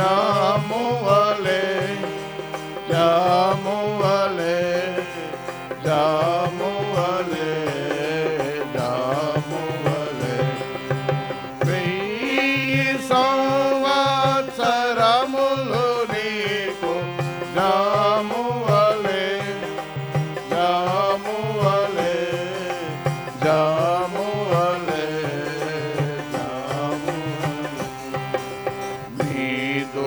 జామువలే జామువలే జామువలే జామువలే వెయ్యి సంవత్సరములు నీకు జామువలే జామువలే జామువలే నీదు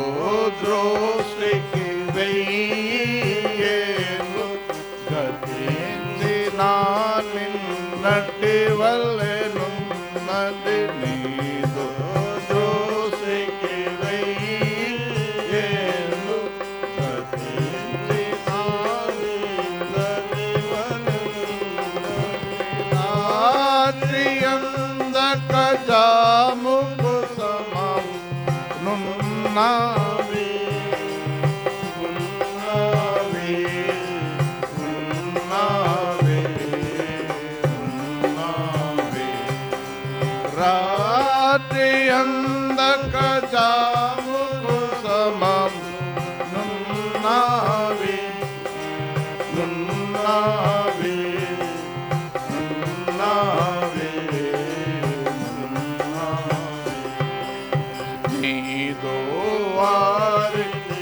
దృష్టికి వెయ్యేళ్ళు గతించిన నిన్నటి వల్లెనున్నది నీదు దృష్టికి వెయ్యేళ్ళు గతించిన నిన్నటి వల్లెనున్నది రాత్రి అందక జాముకు సమం నున్నావి ఉన్నావి ఉన్నావి ఉన్నావి రాత్రి అందక జాముకు సమం నున్నావి నున్నావి నున్నావి నీదో వారిని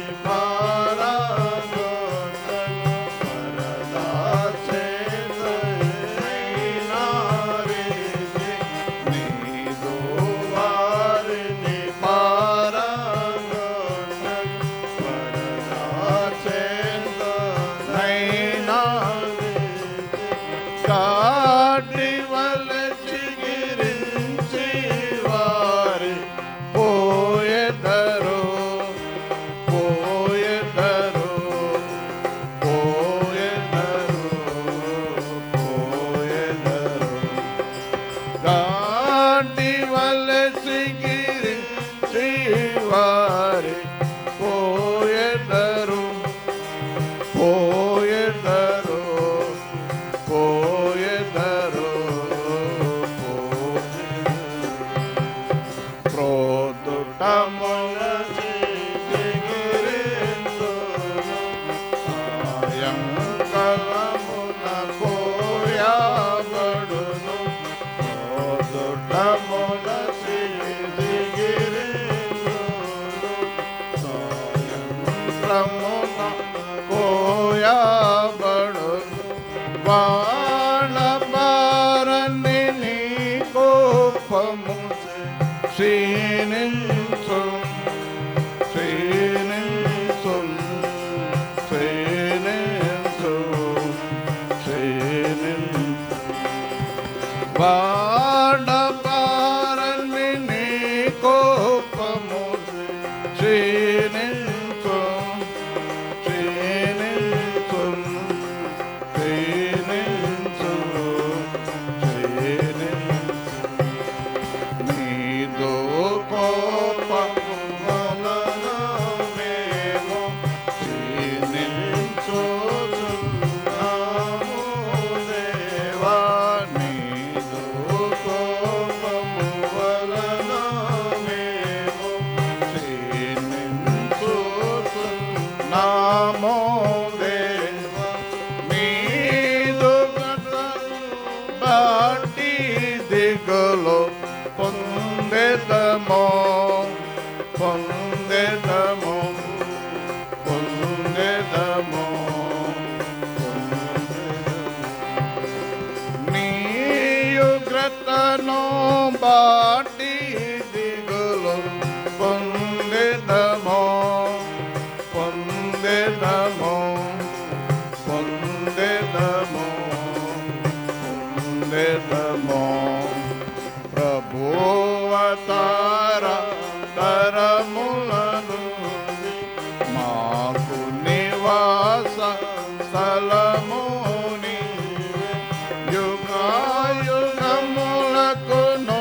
కాటి వలసి గిరించి వారి పోయెదరు పోయెదరు పోయెదరు పోయెదరు కాటి వలసి గిరించి వారి పోయెదరు పోయెదరు పోయెదరు ప్రోదుట మొలచి దిగిరించును సాయంకాలమున కోయబడును ప్రోదుట మొలచి దిగిరించును సాయంకాలమున కోయబడును వానపారని నీ కోపము క్షీణించు క్షీణించు క్షీణించు క్షీణించు వానపారని నీ కోపము క్షీణించు క్షీణించు క్షీణించు క్షీణించు నీదో కోపము వలన మేము క్షీణించుచున్నాము దేవా నీదో కోపము వలన మేము క్షీణించుచున్నాము దేవా నీదు బాటి దిగులు పొందెదమో పొందెదమో పొందెదమో నీ ఉగ్రతను బాటి దిగులు పొందెదమో పొందెదమో పొందెదమో పొందెదమో ప్రభువతార తరములను మాకు నివాస స్థలము నీవే యుగాయుగములకును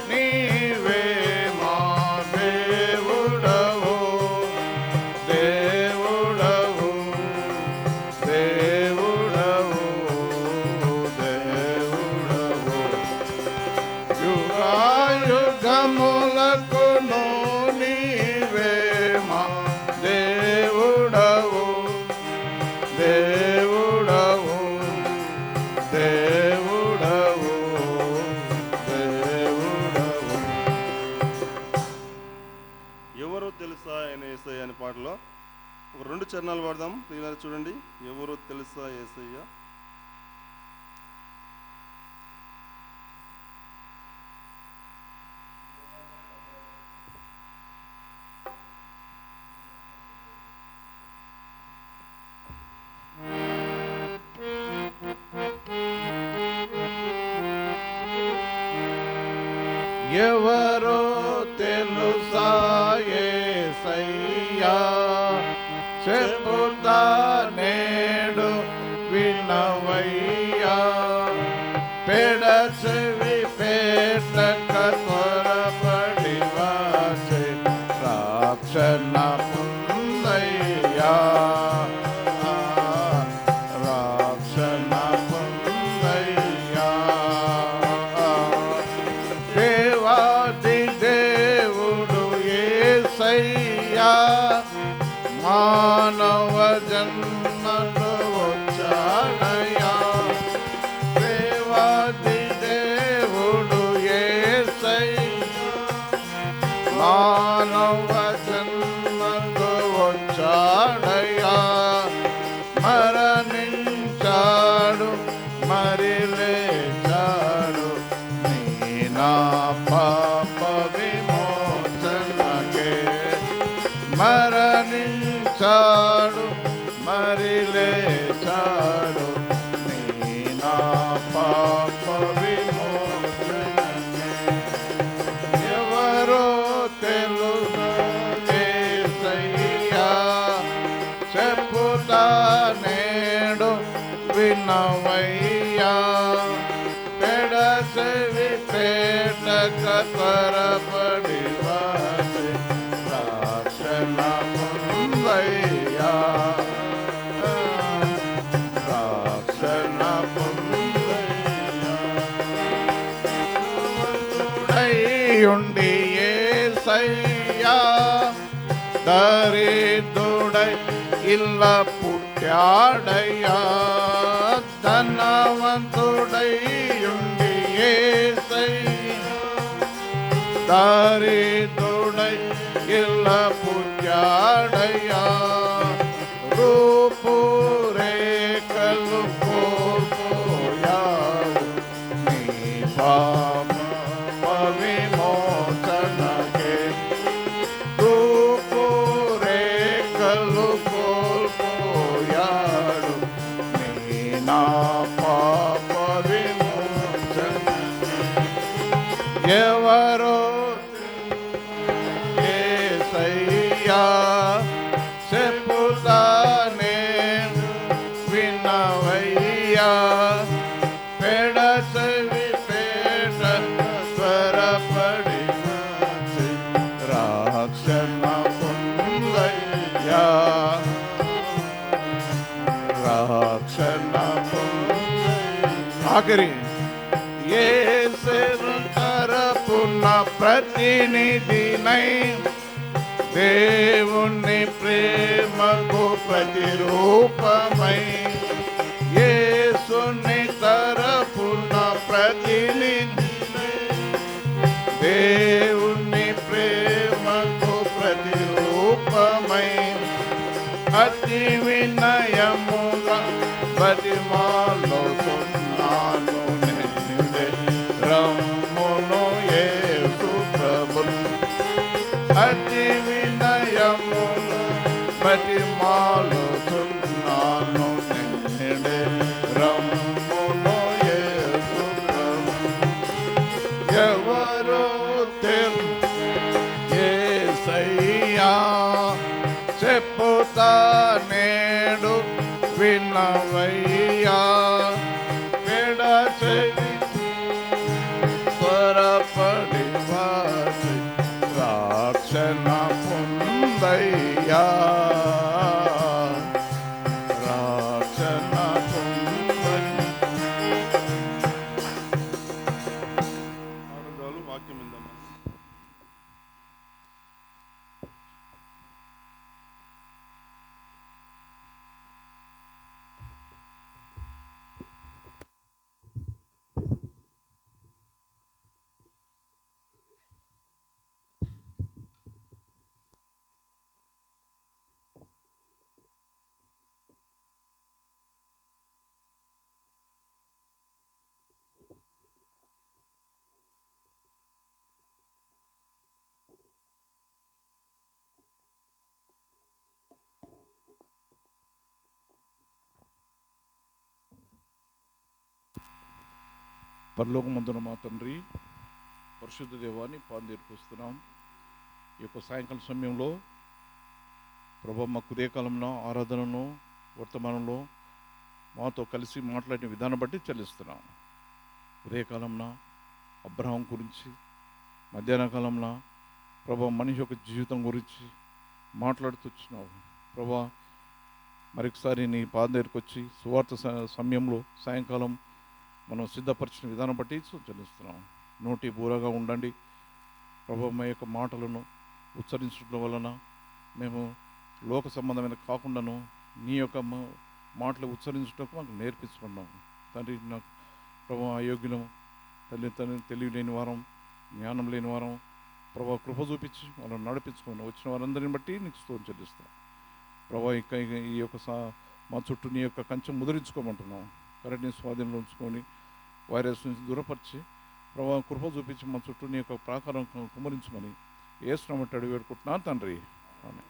నీవే మా దేవుడవు దేవుడవు దేవుడవు దేవుడవు యుగాయుగములకును నీవే మా ఒక 2 చరణాలు పాడదాం. ప్రియులారా చూడండి, ఎవరో తెలుసా యేసయ్య. ఎవరో తెలుసా యేసయ్యా, చెబుతా నేడు వినవయ్యా. పెడచెవి పెట్టక త్వరపడి వచ్చే రక్షణ పొందయ్యా, రక్షణ పొందయ్యా. దేవాది దేవుడు యేసయ్యా, మానవ జన్మకు వచ్చాడయ్యా. దేవాది దేవుడు యేసయ్యా, మానవ జన్మకు వచ్చాడయ్యా. మరణించాడు మరి లేచాడు, నీ నా పాప విమోచనకే. మరణించాడు మరి లేచాడు, నీ నా పాప విమోచనకే. ఎవరో తెలుసా యేసయ్యా, చెప్పుతా నేడు వినవయ్యా. పెడచెవి పెట్టక త్వరపడి వచ్చే రక్షణ పొందయ్యా, రక్షణ పొందయ్యా. ఉండి యేసయ్యా, దరిద్రుడై ఇల్ల పుట్టాడయ్యా. ధనవంతుడై ఉండి యేసయ్యా, దరిద్రుడై ఇల్ల పుట్టాడయ్యా. రూపురేఖలు కోల్పోయావు, నీ పాప విమోచనకే. రూపురేఖలు కోల్పోయాడు, నీ నా పాప విమోచనకే. ఎవరో యేసయ్యా, చెప్పుతా నేను వినవయ్యా. పెడచెవి పెట్ట త్వరపడి వచ్చే రక్షణ పొందయ్యా, రక్షణ పొందయ్యా. ఆఖరి యేసు తరపున ప్రతినిధినై, దేవుని ప్రేమకు ప్రతిరూపమై. యేసుని తరపున ప్రతినిధినై, దేవుని ప్రేమకు ప్రతిరూపమై. అతి వినయముగా బతిమాలుతున్నాను నేనే, రమ్మును యేసు ప్రభున్. అతి వినయముగా బతిమాలుతున్నాను నేనే, రమ్మును యేసు ప్రభున్. ఎవరో యేసయ్యా, చెప్పుతా నేడు వినవయ్యా. పెడచెవి త్వరపడి వచ్చే రక్షణ పొందయ్యా, రక్షణ పొందయ్యా. వాక్యం విందాం. పరలోకమందున మా తండ్రి, పరిశుద్ధ దేవాన్ని పాదం ఈ యొక్క సాయంకాల సమయంలో ప్రభా మా ఉదయకాలంలో ఆరాధనను వర్తమానంలో మాతో కలిసి మాట్లాడిన విధానం బట్టి చెల్లిస్తున్నాం. ఉదయకాలంలో అబ్రహాం గురించి, మధ్యాహ్న కాలంలో ప్రభా మనిషి యొక్క జీవితం గురించి మాట్లాడుతూ వచ్చినావు ప్రభా. మరొకసారి నీ పాదం దగ్గరికి వచ్చి సువార్త సమయంలో సాయంకాలం మనం సిద్ధపరిచిన విధానం బట్టి చెల్లిస్తున్నాం. నోటి బూరగా ఉండండి ప్రభా. మా యొక్క మాటలను ఉచ్చరించడం వలన మేము లోక సంబంధమైన కాకుండాను నీ యొక్క మాటలు ఉచ్చరించడానికి మాకు నేర్పించుకున్నాం తండ్రి. నాకు ప్రభా అయోగ్యులం తెలివి లేని వారం, జ్ఞానం లేని వారం ప్రభా, కృప చూపించి వాళ్ళని నడిపించుకున్నాం. వచ్చిన వారందరిని బట్టి నీకు స్తోత్రం చెల్లిస్తాం ప్రభా. ఈ యొక్క మా చుట్టూ నీ యొక్క కంచెం ముద్రించుకోమంటున్నాం. కరెంట్ని స్వాధీనంలో ఉంచుకొని వైరస్ నుంచి దూరపరిచి ప్రభా కృప చూపించి మా చుట్టూ నీ యొక్క ప్రాకారం కుమరించమని యేసునామమున అడిగి వేడుకుంటున్నాను తండ్రి. ఆమేన్.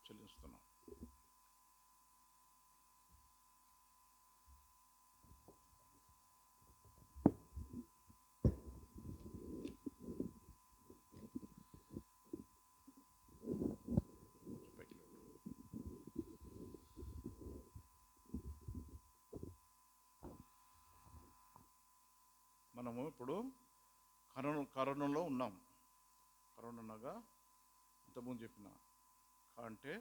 చెల్లిస్తున్నాం. మనము ఇప్పుడు కరోనాలో ఉన్నాం. కరోనాగా ఇంతకుముందు చెప్పిన కా అంటే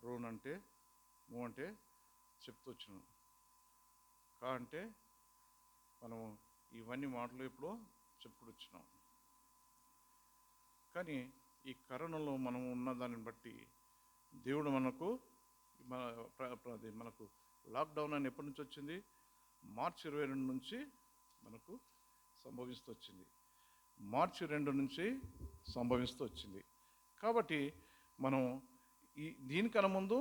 రోన్ అంటే మూ అంటే చెప్తూ వచ్చినాం. కా అంటే మనము ఇవన్నీ మాటలు ఇప్పుడు చెప్పుడు వచ్చినాం. కానీ ఈ కరోనాలో మనం ఉన్న దాన్ని బట్టి దేవుడు మనకు మనకు లాక్డౌన్ అని ఎప్పటి నుంచి వచ్చింది? మార్చి 22 నుంచి మనకు సంభవిస్తూ వచ్చింది. మార్చి 2 నుంచి సంభవిస్తూ వచ్చింది. కాబట్టి మనం దీనికన్నా ముందు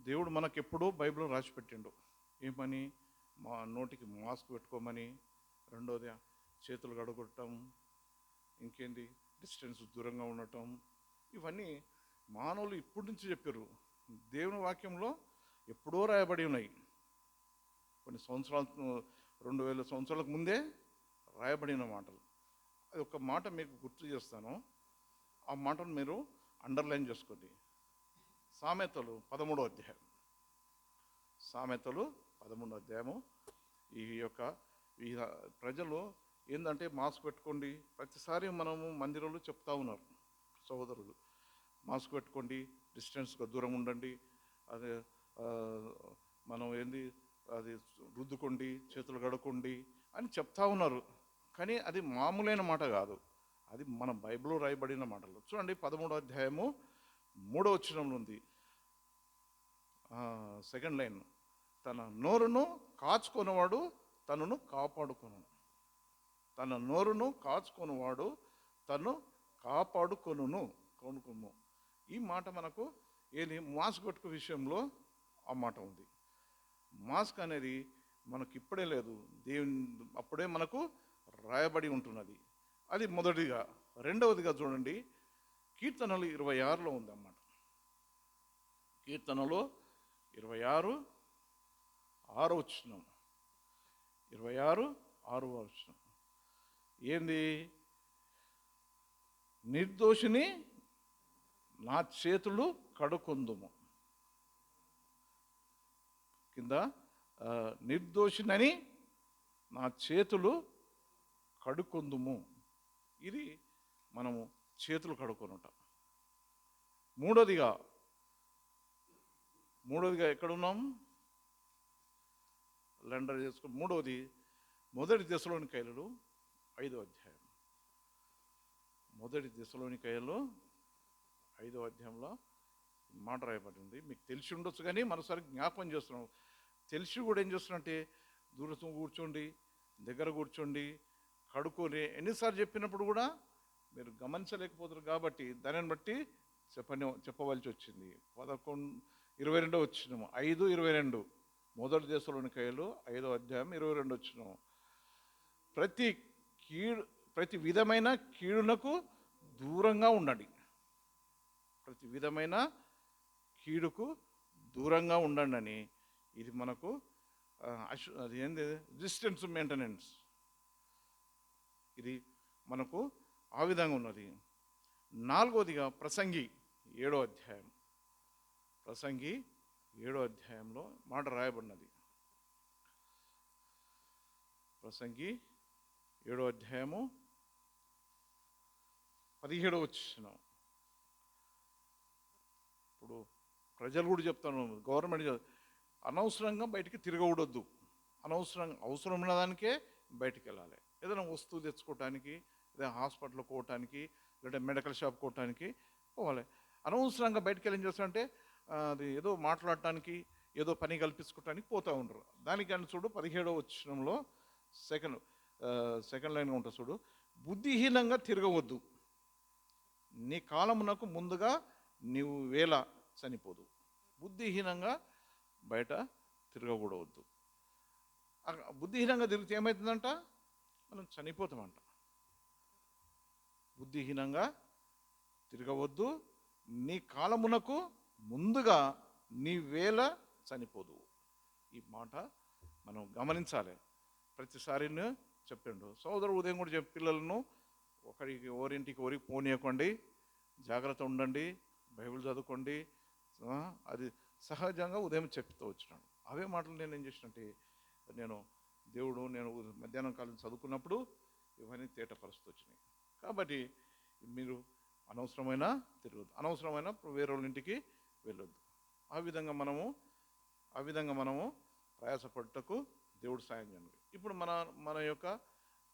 దేవుడు మనకు ఎప్పుడూ బైబిల్లో రాసి పెట్టిండు. ఏమని? మా నోటికి మాస్క్ పెట్టుకోమని, రెండోది చేతులు కడుగొట్టడం, ఇంకేంది డిస్టెన్స్ దూరంగా ఉండటం. ఇవన్నీ మానవులు ఇప్పటి నుంచి చెప్పారు. దేవుని వాక్యంలో ఎప్పుడో రాయబడి ఉన్నాయి. కొన్ని సంవత్సరాలు 2000 సంవత్సరాలకు ముందే రాయబడిన మాటలు. అది ఒక మాట మీకు గుర్తు చేస్తాను. ఆ మాటను మీరు అండర్లైన్ చేసుకోండి. సామెతలు 13వ అధ్యాయం. సామెతలు 13వ అధ్యాయము. ఈ యొక్క ప్రజలు ఏంటంటే మాస్క్ పెట్టుకోండి. ప్రతిసారి మనము మందిరంలో చెప్తా ఉన్నారు సహోదరులు, మాస్క్ పెట్టుకోండి, డిస్టెన్స్గా దూరం ఉండండి, అదే మనం అది రుద్దుకోండి, చేతులు కడుక్కోండి అని చెప్తా ఉన్నారు. కానీ అది మామూలైన మాట కాదు. అది మన బైబిల్లో రాయబడిన మాటలు. చూడండి 13వ అధ్యాయము 3వ వచనంలో ఉంది. సెకండ్ లైన్, తన నోరును కాచుకొనివాడు తనను కాపాడుకొను. తన నోరును కాచుకొనివాడు తను కాపాడుకొనును. ఈ మాట మనకు ఏది మాస్క్ పెట్టుకు విషయంలో ఆ మాట ఉంది. మాస్క్ అనేది మనకి ఇప్పుడే లేదు, దేవుని అప్పుడే మనకు రాయబడి ఉంటున్నది. అది మొదటిగా. రెండవదిగా చూడండి, కీర్తనలు 26లో ఉంది అన్నమాట. కీర్తనలు 26 6వ వచనం. 26 6వ వచనం ఏంది? నిర్దోషిని నా చేతులు కడుకొందుము. కింద నిర్దోషినని నా చేతులు కడుకొందుము. ఇది మనము చేతులు కడుక్కొనుట. మూడోదిగా ఎక్కడున్నాం? లెండర్ చేసుకో. మూడవది మొదటి దశలోనికైలు 5వ అధ్యాయం. మొదటి దశలోనికైలు 5వ అధ్యాయంలో మాట రాయబడింది. మీకు తెలిసి ఉండొచ్చు కానీ మరోసారి జ్ఞాపకం చేస్తున్నాం. తెలిసి కూడా ఏం చేస్తున్నట్టే దూరం కూర్చోండి, దగ్గర కూర్చోండి, కడుక్కొని ఎన్నిసార్లు చెప్పినప్పుడు కూడా మీరు గమనించలేకపోతారు. కాబట్టి దానిని బట్టి చెప్పవలసి వచ్చింది. 22వ వచనం 5:22 మొదటి దశలోనికైలు 5వ అధ్యాయం 22 వచ్చిన ప్రతి కీడు ప్రతి విధమైన కీడునకు దూరంగా ఉండండి. ప్రతి విధమైన కీడుకు దూరంగా ఉండండి అని ఇది మనకు అది ఏంది డిస్టెన్స్ మెయింటెనెన్స్, ఇది మనకు ఆ విధంగా ఉన్నది. 4వదిగా ప్రసంగి 7వ అధ్యాయం, ప్రసంగి 7వ అధ్యాయంలో మాట రాయబడినది. ప్రసంగి 7వ అధ్యాయము 17వ వచనం. ఇప్పుడు ప్రజలు కూడా చెప్తాను, గవర్నమెంట్ అనవసరంగా బయటికి తిరగకూడొద్దు. అవసరం ఉన్నదానికే బయటికి వెళ్ళాలి. ఏదైనా వస్తువు తెచ్చుకోవటానికి, ఏదైనా హాస్పిటల్కి పోవటానికి, లేదా మెడికల్ షాప్ పోవటానికి పోవాలి. అనవసరంగా బయటికి వెళ్ళి ఏం చేస్తారంటే అది ఏదో మాట్లాడటానికి, ఏదో పని కల్పించుకోవటానికి పోతూ ఉంటారు. దానికని చూడు 17వ వచనంలో సెకండ్ లైన్గా ఉంటుంది చూడు, బుద్ధిహీనంగా తిరగవద్దు, నీ కాలమునకు ముందుగా నీవు వేళ చనిపోదు. బుద్ధిహీనంగా బయట తిరగకూడవద్దు. బుద్ధిహీనంగా తిరిగితే ఏమవుతుందంట, మనం చనిపోతామంట. బుద్ధిహీనంగా తిరగవద్దు, నీ కాలమునకు ముందుగా నీ వేళ చనిపోదు. ఈ మాట మనం గమనించాలి. ప్రతిసారి చెప్పిండు సోదరుడు ఉదయం కూడా పిల్లలను ఓరింటికి పోనీయకండి, జాగ్రత్త ఉండండి, బైబిల్ చదువుకోండి. అది సహజంగా ఉదయం చెప్తూ వచ్చినాడు. అవే మాటలు నేను ఏం చేసినట్టే, నేను మధ్యాహ్నం కాలం చదువుకున్నప్పుడు ఇవన్నీ తేటపరుస్తూ వచ్చినాయి. కాబట్టి మీరు అనవసరమైన తిరగద్దు, అనవసరమైన వేరే వాళ్ళ ఇంటికి వెళ్ళొద్దు. ఆ విధంగా మనము ప్రయాసపడుటకు దేవుడు సాయం చేయండి. ఇప్పుడు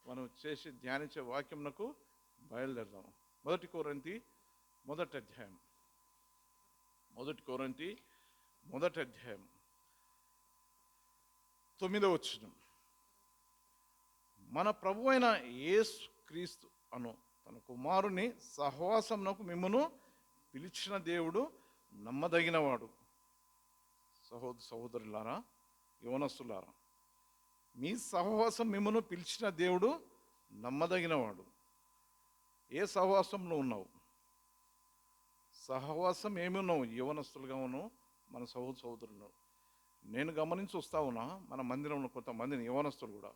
మనం చేసి ధ్యానించే వాక్యంకు బయలుదేరదాం. 1 కొరింథీ 1వ అధ్యాయం, 1 కొరింథీ 1వ అధ్యాయం 9వ వచనం. మన ప్రభువైన యేసు క్రీస్తు అను తన కుమారుని సహవాసమునకు మిమ్మును పిలిచిన దేవుడు నమ్మదగినవాడు. సహోదరులారా, యవనస్తులారా, మీ సహవాసం మిమ్మును పిలిచిన దేవుడు నమ్మదగినవాడు. ఏ సహవాసంలో ఉన్నావు? సహవాసం ఏమి ఉన్నావు? యవనస్తులుగా ఉన్నావు, మన సహోదరులు. నేను గమనించి వస్తా ఉన్నా, మన మందిరంలో కొంతమందిని యవనస్తులు కూడా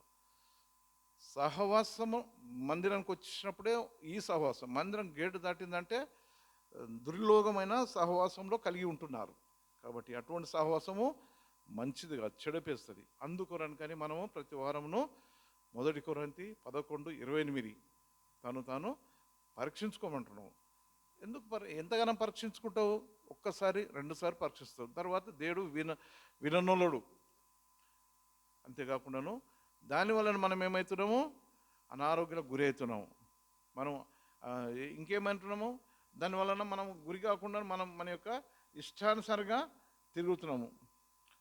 సహవాసము మందిరానికి వచ్చినప్పుడే ఈ సహవాసం, మందిరం గేటు దాటిందంటే దుర్లోకమైన సహవాసంలో కలిగి ఉంటున్నారు. కాబట్టి అటువంటి సహవాసము మంచిది కాదు, చెడపేస్తుంది. అందుకొరనుకని మనము ప్రతి వారమును 1 కొరింథీ 11:28 తాను పరీక్షించుకోమంటున్నావు. ఎందుకు ఎంతగానో పరీక్షించుకుంటావు? ఒక్కసారి 2 సార్లు పరీక్షిస్తావు, తర్వాత దేవుడు విననోలుడు. అంతేకాకుండాను దానివల్ల మనం ఏమవుతున్నాము? అనారోగ్యాలకు గురి అవుతున్నాము. మనం ఇంకేమంటున్నాము? దానివలన మనం గురి కాకుండా మన యొక్క ఇష్టానుసారంగా తిరుగుతున్నాము.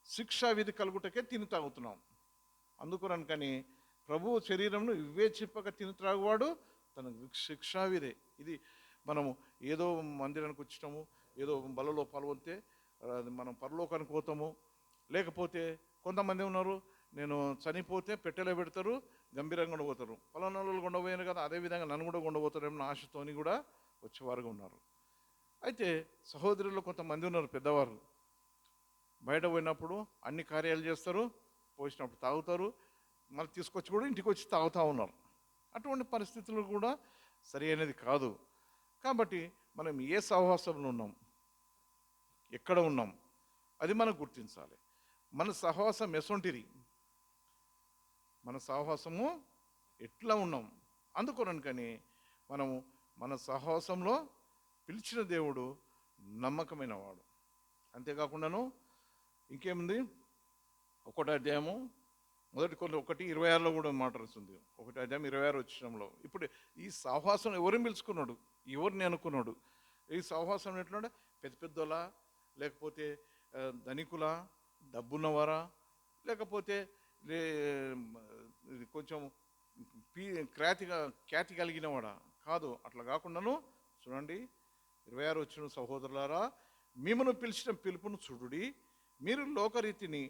శిక్షా విధి కలుగుటకే తిని తాగుతున్నాం. అందుకొరనుకని ప్రభువు శరీరంను వివేచింపక తిని త్రాగువాడు తన శిక్షావిధే. ఇది మనము ఏదో మందిరానికి వచ్చినాము, ఏదో బలలో పాల్గొంటే మనం పరలోకానికి పోతాము. లేకపోతే కొంతమంది ఉన్నారు, నేను చనిపోతే పెట్టెలో పెడతారు, గంభీరంగా ఉండబోతారు. పలానాలు కొండపోయాను కదా, అదేవిధంగా నన్ను కూడా కొండబోతారేమో ఆశతోని కూడా వచ్చేవారుగా ఉన్నారు. అయితే సహోదరులు కొంతమంది ఉన్నారు, పెద్దవారు బయట పోయినప్పుడు అన్ని కార్యాలు చేస్తారు, పోసినప్పుడు తాగుతారు, మళ్ళీ తీసుకొచ్చి కూడా ఇంటికి వచ్చి తాగుతూ ఉన్నారు. అటువంటి పరిస్థితులు కూడా సరి అయినది కాదు. కాబట్టి మనం ఏ సహవాసంలో ఉన్నాం, ఎక్కడ ఉన్నాం, అది మనం గుర్తించాలి. మన సహవాసం ఎసొంటిది, మన సహవాసము ఎట్లా ఉన్నాం. అందుకొరనుకని మనము మన సహవాసంలో పిలిచిన దేవుడు నమ్మకమైన వాడు. అంతేకాకుండాను ఇంకేముంది, 1వ అధ్యాయము 1 కొరింథీ 1:26 కూడా మాట్లాడుతుంది. 1వ అధ్యాయం 26 వచనంలో ఇప్పుడు ఈ సహవాసం ఎవరిని పిలుచుకున్నాడు, ఎవరిని అనుకున్నాడు? ఈ సహవాసం ఎట్లుండే? పెద్ద పెద్దోలా, లేకపోతే ధనికులా, డబ్బున్నవారా, లేకపోతే కొంచెం ఖ్యాతి కలిగినవాడా? కాదు. అట్లా కాకుండాను చూడండి 26 వచనం, సహోదరులారా, మిమ్మను పిలిచిన పిలుపును చూడుడి, మీరు లోకరీతిని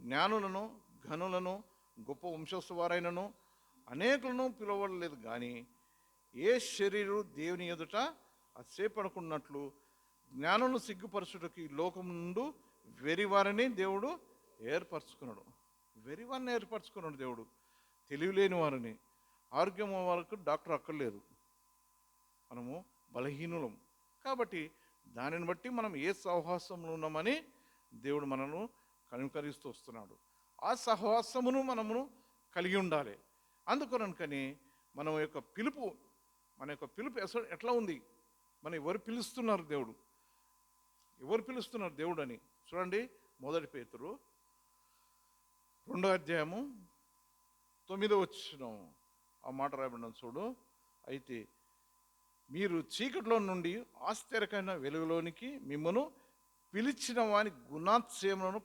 జ్ఞానులను, ఘనులను, గొప్ప వంశస్థు వారైనను అనేకులను పిలవలేదు కానీ ఏ శరీరు దేవుని ఎదుట అసేపడకున్నట్లు జ్ఞానులను సిగ్గుపరచుటకు ఈ లోకం నుండి వెరివారిని దేవుడు ఏర్పరచుకున్నాడు. వెరివారిని ఏర్పరచుకున్నాడు దేవుడు. తెలివిలేని వారిని, ఆరోగ్యం వాళ్ళకు డాక్టర్ అక్కర్లేదు, మనము బలహీనులం. కాబట్టి దానిని బట్టి మనం ఏ సహవాసంలో ఉన్నామని దేవుడు మనను కనుకరిస్తూ వస్తున్నాడు. ఆ సహవాసమును మనము కలిగి ఉండాలి. అందుకొనకని మన యొక్క పిలుపు ఎట్లా ఉంది, మనం ఎవరు పిలుస్తున్నారు దేవుడు అని చూడండి. 1 పేతురు 2:9 ఆ మాట రాయబడిన చూడు. అయితే మీరు చీకటిలో నుండి ఆశ్చర్యకరమైన వెలుగులోనికి మిమ్మను పిలిచిన వాని గుణాతిశయములను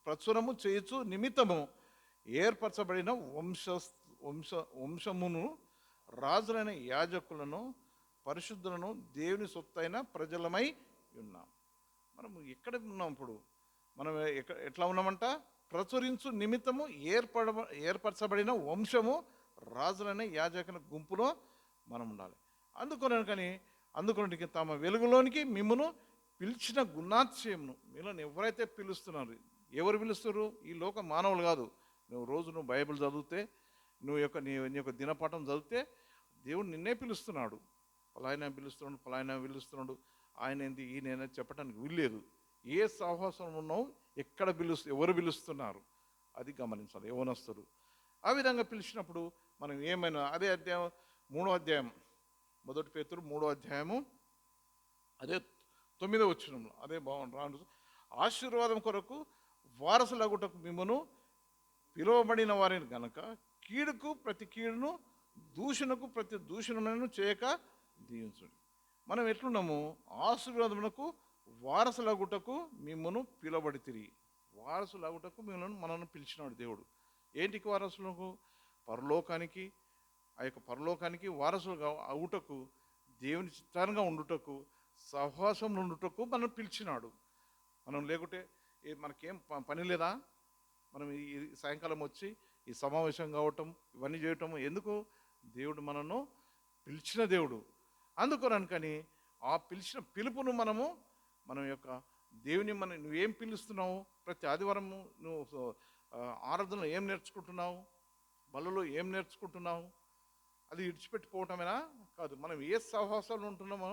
ప్రచురము చేయొచ్చు నిమిత్తము ఏర్పరచబడిన వంశమును, రాజులైన యాజకులను, పరిశుద్ధులను, దేవుని సొత్తైన ప్రజలమై ఉన్నాం. మనం ఎక్కడ ఉన్నాం ఇప్పుడు? మనం ఎట్లా ఉన్నామంట? ప్రచురించు నిమిత్తము ఏర్పరచబడిన వంశము, రాజులైన యాజకుల గుంపులో మనం ఉండాలి. అందుకొనకి తమ వెలుగులోనికి మిమ్మను పిలిచిన గుణాతిశయమును, మీలో ఎవరైతే పిలుస్తున్నారు, ఎవరు పిలుస్తారు? ఈ లోక మానవులు కాదు. నువ్వు బైబిల్ చదివితే, నీ యొక్క దినపాఠం చదివితే దేవుడు నిన్నే పిలుస్తున్నాడు. పలాయన పిలుస్తున్నాడు, ఆయన ఏంది ఈయన చెప్పడానికి వీల్లేదు. ఏ సహవాసం ఉన్నావు, ఎక్కడ ఎవరు పిలుస్తున్నారు అది గమనించాలి యవ్వనస్తులు. ఆ విధంగా పిలిచినప్పుడు మనం ఏమైనా అదే అధ్యాయం 3వ అధ్యాయం 1 పేతురు 3వ అధ్యాయము అదే 9వ వచనంలో అదే బాగుంటుంది. ఆశీర్వాదం కొరకు వారసులగుటకు మిమ్మను పిలువబడిన వారిని గనక కీడుకు ప్రతి కీడును, దూషణకు ప్రతి దూషణను చేయక దీవించండి. మనం ఎట్లున్నాము? ఆశీర్వాదమునకు వారసులగుటకు మిమ్మను పిలువబడితిరి. వారసులగుటకు మనల్ని పిలిచినాడు దేవుడు. ఏంటికి వారసులకు? పరలోకానికి. ఆ యొక్క పరలోకానికి వారసులుగా అవుటకు, దేవుని చిత్తానుగా ఉండుటకు, సహవాసంలో ఉండుటకు మనం పిలిచినాడు. మనం లేకుంటే మనకేం పని లేదా? మనం ఈ సాయంకాలం వచ్చి ఈ సమావేశం కావటం, ఇవన్నీ చేయటం ఎందుకు? దేవుడు మనను పిలిచిన దేవుడు. అందుకోనకని ఆ పిలిచిన పిలుపును మనం యొక్క దేవుని నువ్వేం పిలుస్తున్నావు? ప్రతి ఆదివారము నువ్వు ఆరాధనలో ఏం నేర్చుకుంటున్నావు? బలలో ఏం నేర్చుకుంటున్నావు? అది విడిచిపెట్టిపోవటమేనా? కాదు. మనం ఏ సహవాసాలు ఉంటున్నామో,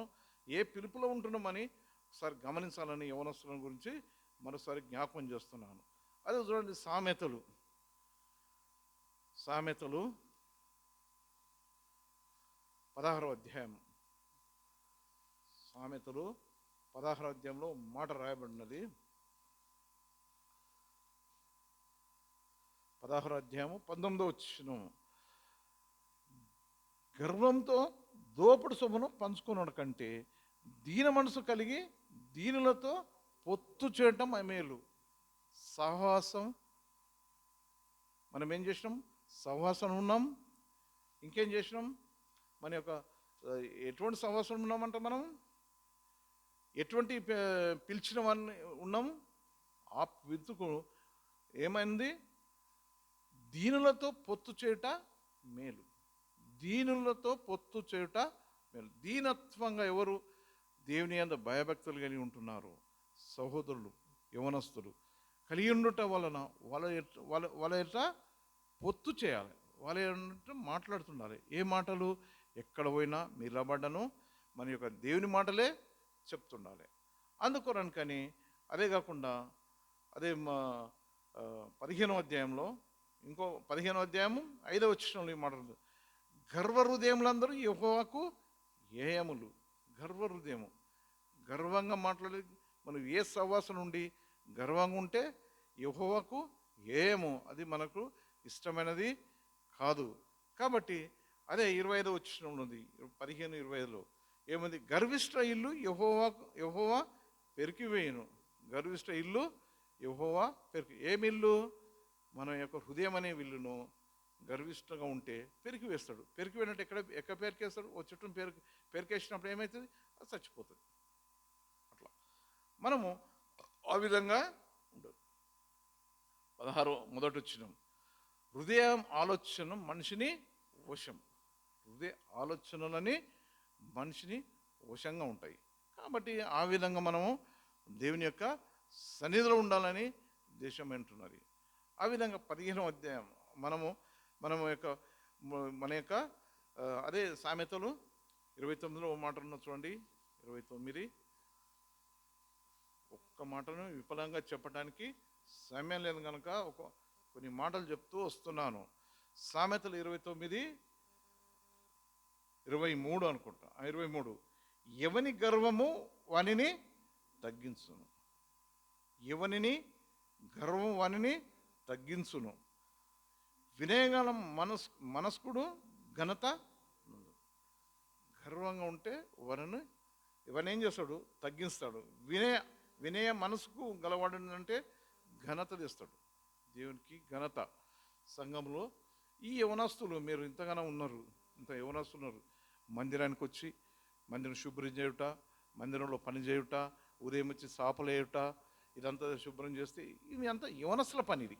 ఏ పిలుపులో ఉంటున్నామని ఒకసారి గమనించాలని యవనస్తుల గురించి మరోసారి జ్ఞాపకం చేస్తున్నాను. అదే చూడండి, సామెతలు 16వ అధ్యాయం. సామెతలు 16వ అధ్యాయంలో మాట రాయబడినది. 16వ అధ్యాయము 19వ వచనం. గర్వంతో దోపుడు సొమ్మును పంచుకున్నాడు కంటే దీన మనసు కలిగి దీనులతో పొత్తు చేయటం మేలు. సహవాసం మనం ఏం చేసినాం? సహవాసం ఉన్నాం. ఇంకేం చేసినాం? మన యొక్క ఎటువంటి సహవాసం ఉన్నామంట? మనం ఎటువంటి పిలిచిన వారిని ఉన్నాము? ఆ విత్తుకు ఏమైంది? దీనులతో పొత్తు చేయుట మేలు. దీనులతో పొత్తు చేయుట మేలు. దీనత్వంగా ఎవరు దేవుని యందు భయభక్తులు కలిగి ఉంటున్నారు? సహోదరులు, యవనస్తులు కలిగి ఉండుట వలన వాళ్ళ ఎట్లా పొత్తు చేయాలి, వాళ్ళ మాట్లాడుతుండాలి. ఏ మాటలు? ఎక్కడ పోయినా నిలబడ్డను మన యొక్క దేవుని మాటలే చెప్తుండాలి. అందుకోరనుకని అదే కాకుండా అదే 15వ అధ్యాయంలో 15వ అధ్యాయము 5వ వచనంలో ఈ మాట, గర్వహృదయములందరూ యెహోవాకు ఏయములు. గర్వహృదయము, గర్వంగా మాట్లాడే మనం ఏ సహవాసం నుండి గర్వంగా ఉంటే యెహోవాకు ఏయము, అది మనకు ఇష్టమైనది కాదు. కాబట్టి అదే 25వ వచనంలో ఉంది, 15:25లో ఏముంది? గర్విష్ట ఇల్లు యెహోవా పెరికివేయును. గర్విష్ట ఇల్లు యెహోవా ఏమి ఇల్లు? మన యొక్క హృదయం అనే ఇల్లును గర్విష్టంగా ఉంటే పెరికివేస్తాడు. పెరికివేనంటే ఎక్కడ పెరికేస్తాడు? ఓ చుట్టూ పెరికేసినప్పుడు ఏమవుతుంది? అది చచ్చిపోతుంది. అట్లా మనము ఆ విధంగా ఉండదు. 16 మొదటి వచనం. హృదయం ఆలోచన మనిషిని వశం. హృదయ ఆలోచనలని మనిషిని వశంగా ఉంటాయి. కాబట్టి ఆ విధంగా మనము దేవుని యొక్క సన్నిధిలో ఉండాలని దేశం అంటున్నది. ఆ విధంగా 15వ అధ్యాయం మనము యొక్క మన యొక్క అదే సామెతలు 29లో మాట ఉన్న చూడండి. 29 ఒక్క మాటను విఫలంగా చెప్పడానికి సమయం లేదు కనుక కొన్ని మాటలు చెప్తూ వస్తున్నాను. సామెతలు 23 అనుకుంటా. 23 ఎవని గర్వము వానిని తగ్గించును. ఎవనిని గర్వం వానిని తగ్గించును. వినయగలం మనస్కుడు ఘనత. గర్వంగా ఉంటే ఎవరిని ఏం చేస్తాడు? తగ్గిస్తాడు. వినయ మనసుకు గలవాడు అంటే ఘనత తెస్తాడు. దేవునికి ఘనత. సంఘంలో ఈ యవనస్తులు మీరు ఇంతగానో ఉన్నారు, ఇంత యవనస్తులు ఉన్నారు. మందిరానికి వచ్చి మందిరం శుభ్రం చేయుట, మందిరంలో పని చేయుట, ఉదయం వచ్చి సాపలేయుట, ఇదంతా శుభ్రం చేస్తే ఇది అంతా యవనస్తుల పని. ఇది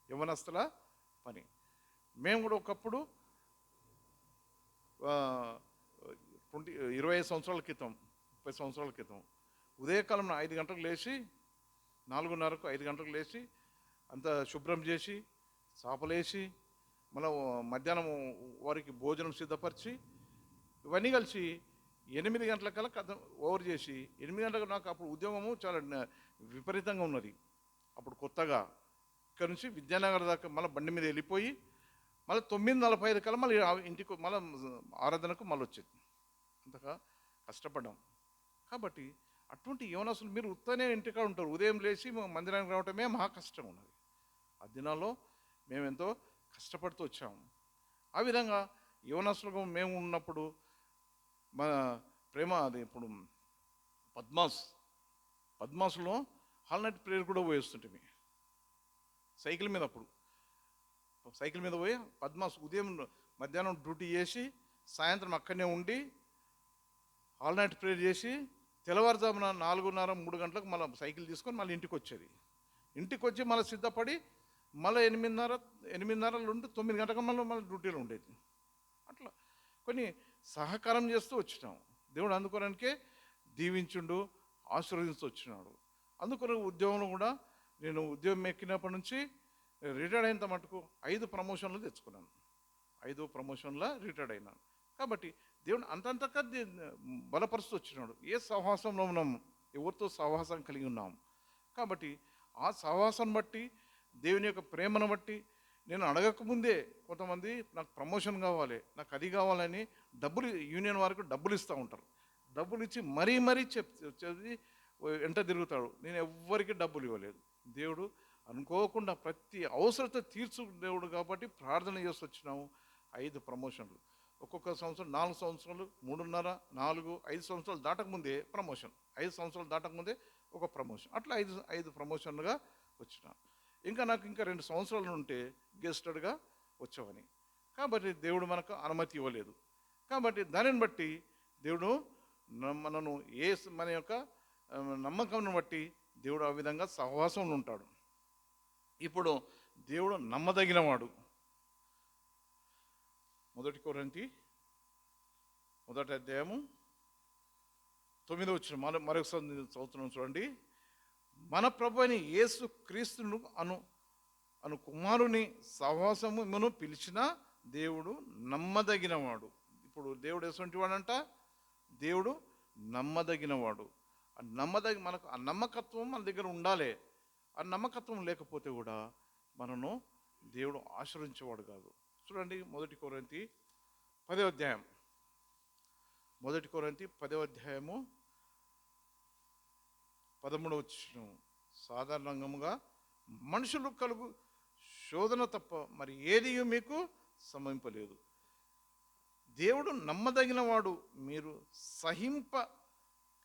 యవనస్తుల పని. మేము కూడా ఒకప్పుడు 25 సంవత్సరాల క్రితం, 30 సంవత్సరాల క్రితం ఉదయకాలం 5 గంటలకు లేచి 4:30కు 5 గంటలకు లేచి అంతా శుభ్రం చేసి చాపలేసి మళ్ళీ మధ్యాహ్నం వారికి భోజనం సిద్ధపరిచి ఇవన్నీ కలిసి 8 గంటలకల్లా కథ ఓవర్ చేసి 8 గంటలకు నాకు అప్పుడు ఉద్యోగము చాలా విపరీతంగా ఉన్నది. అప్పుడు కొత్తగా ఇక్కడ నుంచి విద్యానగర్ దాకా మళ్ళీ బండి మీద వెళ్ళిపోయి మళ్ళీ 9:45 కల్లా మళ్ళీ ఇంటికి మళ్ళీ ఆరాధనకు మళ్ళీ వచ్చేది. అంతగా కష్టపడ్డాం. కాబట్టి అటువంటి యవనస్తులు మీరు ఉత్తనే ఇంటికాడ ఉంటారు. ఉదయం లేచి మందిరానికి రావటమే మహా కష్టం ఉన్నది. ఆ దినాల్లో మేము ఎంతో కష్టపడుతూ వచ్చాము. ఆ విధంగా యవనస్తులుగా మేము ఉన్నప్పుడు మన ప్రేమ అది ఇప్పుడు పద్మాసులో హాల్ నైట్ ప్రేయర్ కూడా పోయేస్తుంటే సైకిల్ మీద. అప్పుడు సైకిల్ మీద పోయి పద్మాస్ ఉదయం మధ్యాహ్నం డ్యూటీ చేసి సాయంత్రం అక్కడనే ఉండి హాల్ నైట్ ప్రేయర్ చేసి తెల్లవారుజామున 4:30, 3 గంటలకు మళ్ళీ సైకిల్ తీసుకొని మళ్ళీ ఇంటికి వచ్చేది. ఇంటికి వచ్చి మళ్ళీ సిద్ధపడి మళ్ళీ 8:30 నుండి 9 గంటలకు మళ్ళీ డ్యూటీలో ఉండేది. అట్లా కొన్ని సహకారం చేస్తూ వచ్చినాం. దేవుడు అందుకోవడానికే దీవించుండు, ఆశీర్వదిస్తూ వచ్చినాడు. అందుకని ఉద్యోగంలో కూడా నేను ఉద్యోగం ఎక్కినప్పటి నుంచి రిటైర్డ్ అయినంత మటుకు 5 ప్రమోషన్లు తెచ్చుకున్నాను. 5 ప్రమోషన్ల రిటైర్డ్ అయినాను. కాబట్టి దేవుడు అంతంతగా బలపరుస్తూ వచ్చినాడు. ఏ సహవాసంలో ఉన్నాము, ఎవరితో సహవాసం కలిగి ఉన్నాము. కాబట్టి ఆ సహవాసం బట్టి దేవుని యొక్క ప్రేమను బట్టి నేను అడగకముందే కొంతమంది నాకు ప్రమోషన్ కావాలి, నాకు అది కావాలని డబ్బులు యూనియన్ వారికి డబ్బులు ఇస్తూ ఉంటారు. డబ్బులు ఇచ్చి మరీ చెప్పి వెంట తిరుగుతాడు. నేను ఎవ్వరికి డబ్బులు ఇవ్వలేదు. దేవుడు అనుకోకుండా ప్రతి అవసరత తీర్చు దేవుడు కాబట్టి ప్రార్థన చేసి వచ్చినాము. 5 ప్రమోషన్లు. ఒక్కొక్క సంవత్సరం 4 సంవత్సరాలు, 3.5, 4, 5 సంవత్సరాలు దాటకముందే ప్రమోషన్, 5 సంవత్సరాలు దాటకముందే ఒక ప్రమోషన్, అట్లా 5 ప్రమోషన్లుగా వచ్చిన. నాకు 2 సంవత్సరాలు ఉంటే గెస్టెడ్గా వచ్చావని. కాబట్టి దేవుడు మనకు అనుమతి ఇవ్వలేదు. కాబట్టి దానిని బట్టి దేవుడు మనను మన యొక్క నమ్మకం బట్టి దేవుడు ఆ విధంగా సహవాసంలో ఉంటాడు. ఇప్పుడు దేవుడు నమ్మదగినవాడు. 1 కొరింథీ 1వ అధ్యాయము 9వ వచనం మరొకసారి చదువుతున్నాం చూడండి. మన ప్రభు అయిన యేసు క్రీస్తును అను కుమారుని సహవాసమును పిలిచిన దేవుడు నమ్మదగినవాడు. ఇప్పుడు దేవుడు ఎటువంటి వాడంట? దేవుడు నమ్మదగినవాడు. మనకు ఆ నమ్మకత్వం మన దగ్గర ఉండాలి. ఆ నమ్మకత్వం లేకపోతే కూడా మనను దేవుడు ఆశ్రయించేవాడు కాదు. చూడండి 1 కొరింథీ 10వ అధ్యాయం. 1 కొరింథీ 10వ అధ్యాయము 13వ వచనం. సాధారణంగా మనుషులు కలుగు శోధన తప్ప మరి ఏది మీకు సంభవింపలేదు. దేవుడు నమ్మదగిన వాడు. మీరు సహింప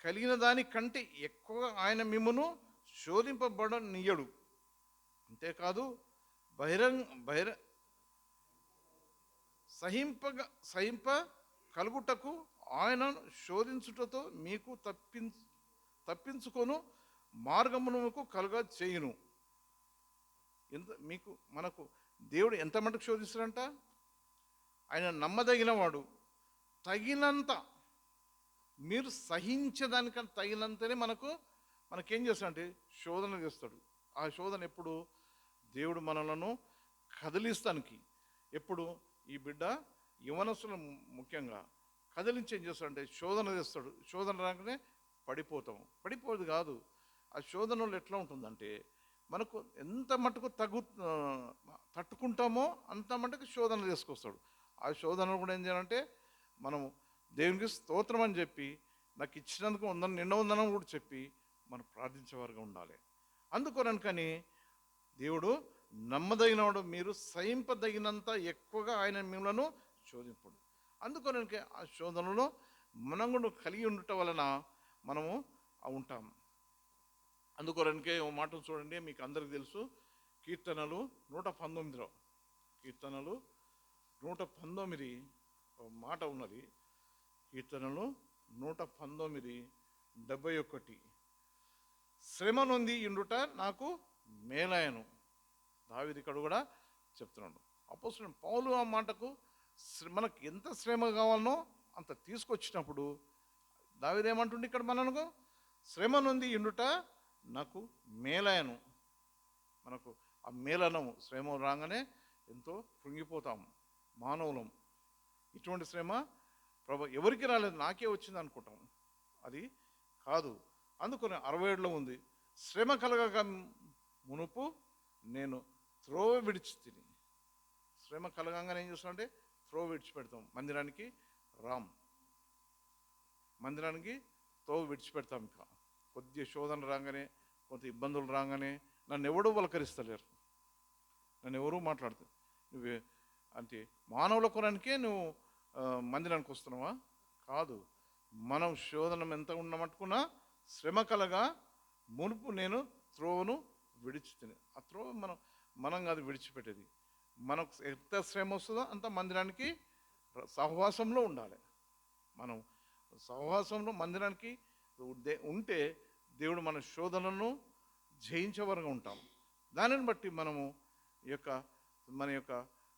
కలిగిన దానికంటే ఎక్కువగా ఆయన మిమ్మును శోధింపబడనీయడు. అంతేకాదు సహింప కలుగుటకు ఆయన శోధించుటతో మీకు తప్పించుకొను మార్గమునకు కలుగ చేయును. మనకు దేవుడు ఎంత మటుకు శోధిస్తాడంట? ఆయన నమ్మదగిన వాడు, తగినంత మీరు సహించేదానికన్నా తగినంతనే మనకేం చేస్తాడంటే శోధన చేస్తాడు. ఆ శోధన ఎప్పుడు? దేవుడు మనలను కదిలిస్తానికి. ఎప్పుడు? ఈ బిడ్డ యవనస్తులను ముఖ్యంగా కదిలించి ఏం చేస్తాడంటే శోధన చేస్తాడు. శోధన రాగానే పడిపోదు కాదు. ఆ శోధనలో ఎట్లా ఉంటుందంటే మనకు ఎంత మటుకు తట్టుకుంటామో అంత మటుకు శోధన చేసుకొస్తాడు. ఆ శోధనలు కూడా ఏం చేయాలంటే మనము దేవునికి స్తోత్రం అని చెప్పి, నాకు ఇచ్చినందుకు నిండ ఉందనం కూడా చెప్పి మనం ప్రార్థించేవారుగా ఉండాలి. అందుకోనకని దేవుడు నమ్మదగినవాడు, మీరు సహింపదగినంత ఎక్కువగా ఆయన మిమ్మలను శోధింపడు. అందుకోనకే ఆ శోధనలో మనం కూడా కలిగి ఉండటం వలన మనము ఉంటాం. అందుకోరనికే ఓ మాట చూడండి, మీకు అందరికి తెలుసు. కీర్తనలు 119 కీర్తనలు 119 మాట ఉన్నది. కీర్తనలు 119:71 శ్రమ నొంది ఇండుట నాకు మేలాయను. దావీదు ఇక్కడ కూడా చెప్తున్నాడు. అపోస్తలుడైన పౌలు ఆ మాటకు మనకు ఎంత శ్రమ కావాలనో అంత తీసుకొచ్చినప్పుడు దావీదు ఏమంటుండే ఇక్కడ మనకు? శ్రమ నొంది ఇండుట నాకు మేలాయను. మనకు ఆ మేలనము శ్రమ రాగానే ఎంతో కృంగిపోతాం మానవులం. ఇటువంటి శ్రమ ఎవరికి రాలేదు, నాకే వచ్చింది అనుకుంటాం. అది కాదు. అందుకని 67లో ఉంది, శ్రమ కలగక మునుపు నేను త్రోవ విడిచి తిని. శ్రమ కలగంగానే ఏం చేస్తామంటే త్రోవ విడిచిపెడతాం, మందిరానికి త్రోవ విడిచిపెడతాం. ఇంకా కొద్దిగా శోధన రాగానే, కొంత ఇబ్బందులు రాగానే నన్ను ఎవడూ పలకరిస్తలేరు, నన్ను ఎవరూ మాట్లాడతారు. నువ్వే అంటే మానవుల కొరానికే నువ్వు మందిరానికి వస్తున్నావా? కాదు. మనం శోధన ఎంత ఉన్నమట్టుకున్నా శ్రమ కలగా మునుపు నేను త్రోవను విడిచి తిని. ఆ త్రోవ మనం కాదు విడిచిపెట్టేది. మనకు ఎంత శ్రమ వస్తుందో అంత మందిరానికి సహవాసంలో ఉండాలి. మనం సహవాసంలో మందిరానికి ఉంటే దేవుడు మన శోధనలను జయించేవారుగా ఉంటాం. దానిని బట్టి మనము మన యొక్క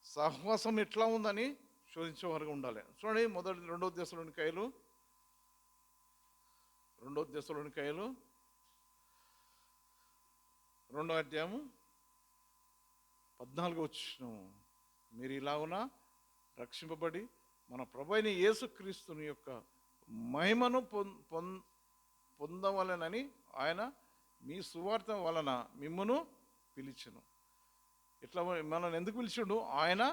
సహవాసం ఎట్లా ఉందని శోధించేవారుగా ఉండాలి. చూడండి, 2 దశలోనికాయలు 2వ అధ్యాయము 14 మీరు ఇలాగున రక్షింపబడి మన ప్రభువైన యేసుక్రీస్తుని యొక్క మహిమను పొందవలెనని ఆయన మీ సువార్త వలన మిమ్మును పిలిచెను. ఇట్లా మనల్ని ఎందుకు పిలిచిండు? ఆయన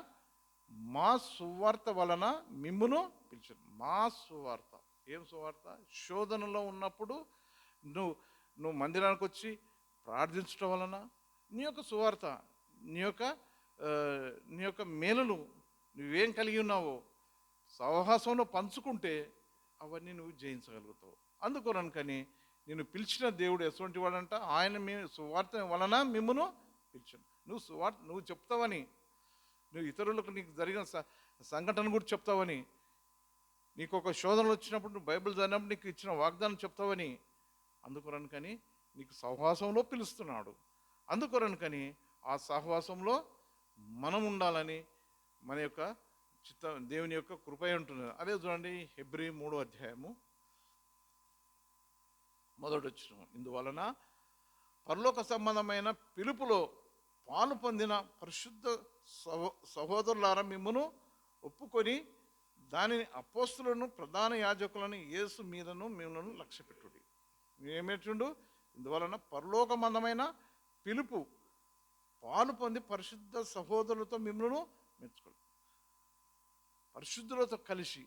మా సువార్త వలన మిమ్మును పిలిచాడు. మా సువార్త. ఏం సువార్త? శోధనలో ఉన్నప్పుడు నువ్వు మందిరానికి వచ్చి ప్రార్థించడం వలన నీ యొక్క సువార్త, నీ యొక్క మేలును నువ్వేం కలిగి ఉన్నావో సహవాసంలో పంచుకుంటే అవన్నీ నువ్వు జయించగలుగుతావు. అందుకోనకని నేను పిలిచిన దేవుడు ఎటువంటి వాడంట? ఆయన మీ సువార్త వలన మిమ్మును పిలిచాడు. నువ్వు చెప్తావని, నువ్వు ఇతరులకు నీకు జరిగిన సంఘటన కూడా చెప్తావని, నీకు ఒక శోధనలు వచ్చినప్పుడు నువ్వు బైబిల్ చదివినప్పుడు నీకు ఇచ్చిన వాగ్దానం చెప్తావని, అందుకొరనుకని నీకు సహవాసంలో పిలుస్తున్నాడు. అందుకొరనుకని ఆ సహవాసంలో మనం ఉండాలని మన యొక్క దేవుని యొక్క కృప ఉంటుంది. అదే చూడండి, హెబ్రీ 3వ అధ్యాయము 1వ వచనం. ఇందువలన పరలోక సంబంధమైన పిలుపులో పాలు పొందిన పరిశుద్ధ సహోదరులారా మిమ్మును ఒప్పుకొని దానిని అపోస్తులను ప్రధాన యాజకులను యేసు మీదను మిమ్మల్ని లక్ష్యపెట్టుడి. ఏమేటుండు? ఇందువలన పరలోకమందమైన పిలుపు పాలు పొంది పరిశుద్ధ సహోదరులతో మిమ్మల్ని మెచ్చుకోండి. పరిశుద్ధులతో కలిసి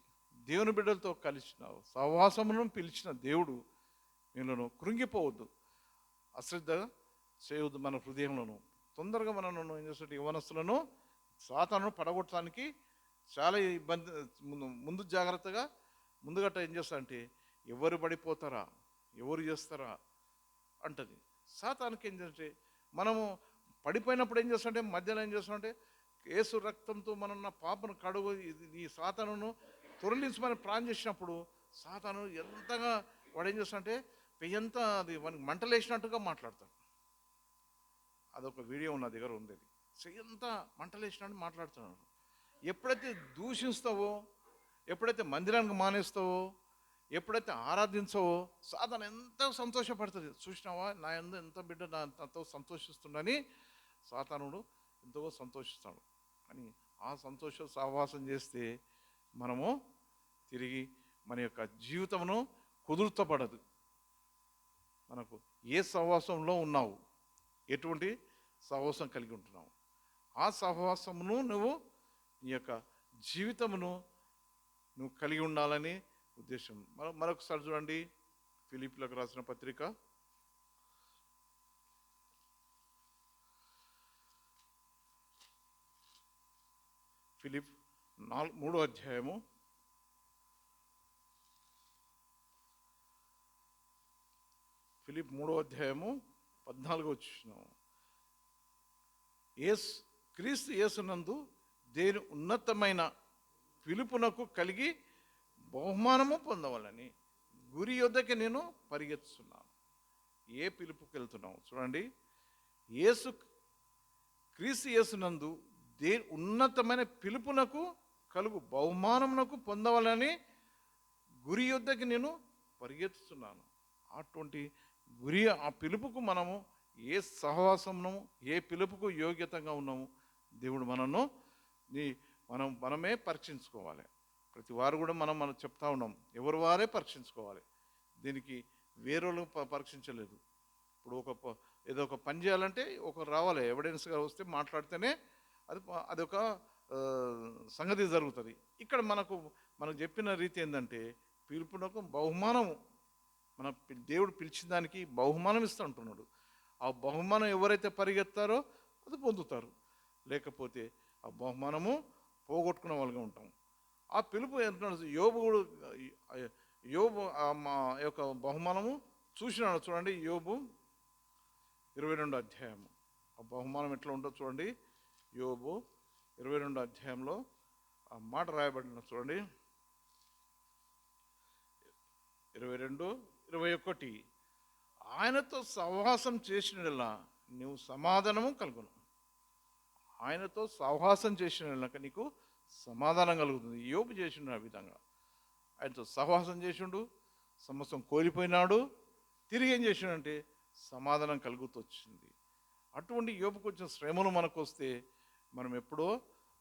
దేవుని బిడ్డలతో కలిసిన సహవాసములను పిలిచిన దేవుడు మిమ్మల్ని కృంగిపోవద్దు, అశ్రద్ధ చేయవద్దు. మన హృదయంలోను తొందరగా మనను ఏం చేస్తుంటే యవనస్తులను సాతాను పడగొట్టడానికి చాలా ఇబ్బంది. ముందు జాగ్రత్తగా ముందుగట్ట ఏం చేస్తారంటే ఎవరు పడిపోతారా, ఎవరు చేస్తారా అంటది. సాతానికి ఏం చేస్తే మనము పడిపోయినప్పుడు ఏం చేస్తామంటే మధ్యలో ఏం చేస్తామంటే యేసు రక్తంతో మనం పాపను కడుగు ఈ సాతానును తొలగించమని ప్రార్థన చేసినప్పుడు సాతాను ఎంతగా వాడు ఏం చేస్తాడంటే పెయ్యంతా అది వానికి మంటలేసినట్టుగా మాట్లాడతాడు. అదొక వీడియో నా దగ్గర ఉంది. అది చెయ్యంతా మంటలేసినట్టు మాట్లాడుతున్నాడు. ఎప్పుడైతే దూషిస్తావో, ఎప్పుడైతే మందిరానికి మానేస్తావో, ఎప్పుడైతే ఆరాధించవో సాతాను ఎంత సంతోషపడుతుంది. చూసినావా నా ఎంత బిడ్డ నాతో సంతోషిస్తుండని సాతానుడు ఎంతో సంతోషిస్తాడు. కానీ ఆ సంతోష సహవాసం చేస్తే మనము తిరిగి మన యొక్క జీవితమును కుదుర్తపడదు. మనకు ఏ సహవాసంలో ఉన్నావు, ఎటువంటి సహవాసం కలిగి ఉంటున్నావు, ఆ సహవాసమును నువ్వు నీ యొక్క జీవితమును నువ్వు కలిగి ఉండాలని ఉద్దేశం. మరొకసారి చూడండి, ఫిలిప్పీలకు రాసిన పత్రిక ఫిలిప్ 3వ అధ్యాయము 14వ వచనం. క్రీస్తు యేసునందు దేని ఉన్నతమైన పిలుపునకు కలిగి బహుమానము పొందవాలని గురి యొద్దకి నేను పరిగెత్తుతున్నాను. ఏ పిలుపుకి వెళ్తున్నావు చూడండి. క్రీస్తు యేసునందు దేని ఉన్నతమైన పిలుపునకు కలుగు బహుమానమునకు పొందవాలని గురి యొద్దకి నేను పరిగెత్తుతున్నాను. అటువంటి గురి, ఆ పిలుపుకు మనము ఏ సహవాసమును, ఏ పిలుపుకు యోగ్యతగా ఉన్నాము దేవుడు మనమే పరీక్షించుకోవాలి. ప్రతి వారు కూడా మనం చెప్తా ఉన్నాం, ఎవరు వారే పరీక్షించుకోవాలి. దీనికి వేరేలు పరీక్షించలేదు. ఇప్పుడు ఏదో ఒక పని చేయాలంటే ఒకరు రావాలి, ఎవిడెన్స్గా వస్తే మాట్లాడితేనే అదొక సంగతి జరుగుతుంది. ఇక్కడ మనకు చెప్పిన రీతి ఏంటంటే పిలుపునకు బహుమానము, మన దేవుడు పిలిచిన దానికి బహుమానం ఇస్తూ ఉంటున్నాడు. ఆ బహుమానం ఎవరైతే పరిగెత్తారో అది పొందుతారు, లేకపోతే ఆ బహుమానము పోగొట్టుకునే వాళ్ళగా ఉంటాం. ఆ పిలుపు ఎంత యోబు మా యొక్క బహుమానము చూసినాడు. చూడండి, యోబు 22వ అధ్యాయము ఆ బహుమానం ఎట్లా ఉంటుందో చూడండి. యోబు 22వ అధ్యాయంలో ఆ మాట రాయబడిన చూడండి, 22:21. ఆయనతో సహవాసం చేసినలా నువ్వు సమాధానము కలుగును. ఆయనతో సహవాసం చేసిన నీకు సమాధానం కలుగుతుంది. యోబు చేసిండు ఆ విధంగా. ఆయనతో సహవాసం చేసిండు, సమస్తం కోల్పోయినాడు, తిరిగి ఏం చేసిండంటే సమాధానం కలుగుతూ వచ్చింది. అటువంటి యోబుకు వచ్చిన శ్రమలు మనకు వస్తే మనం ఎప్పుడో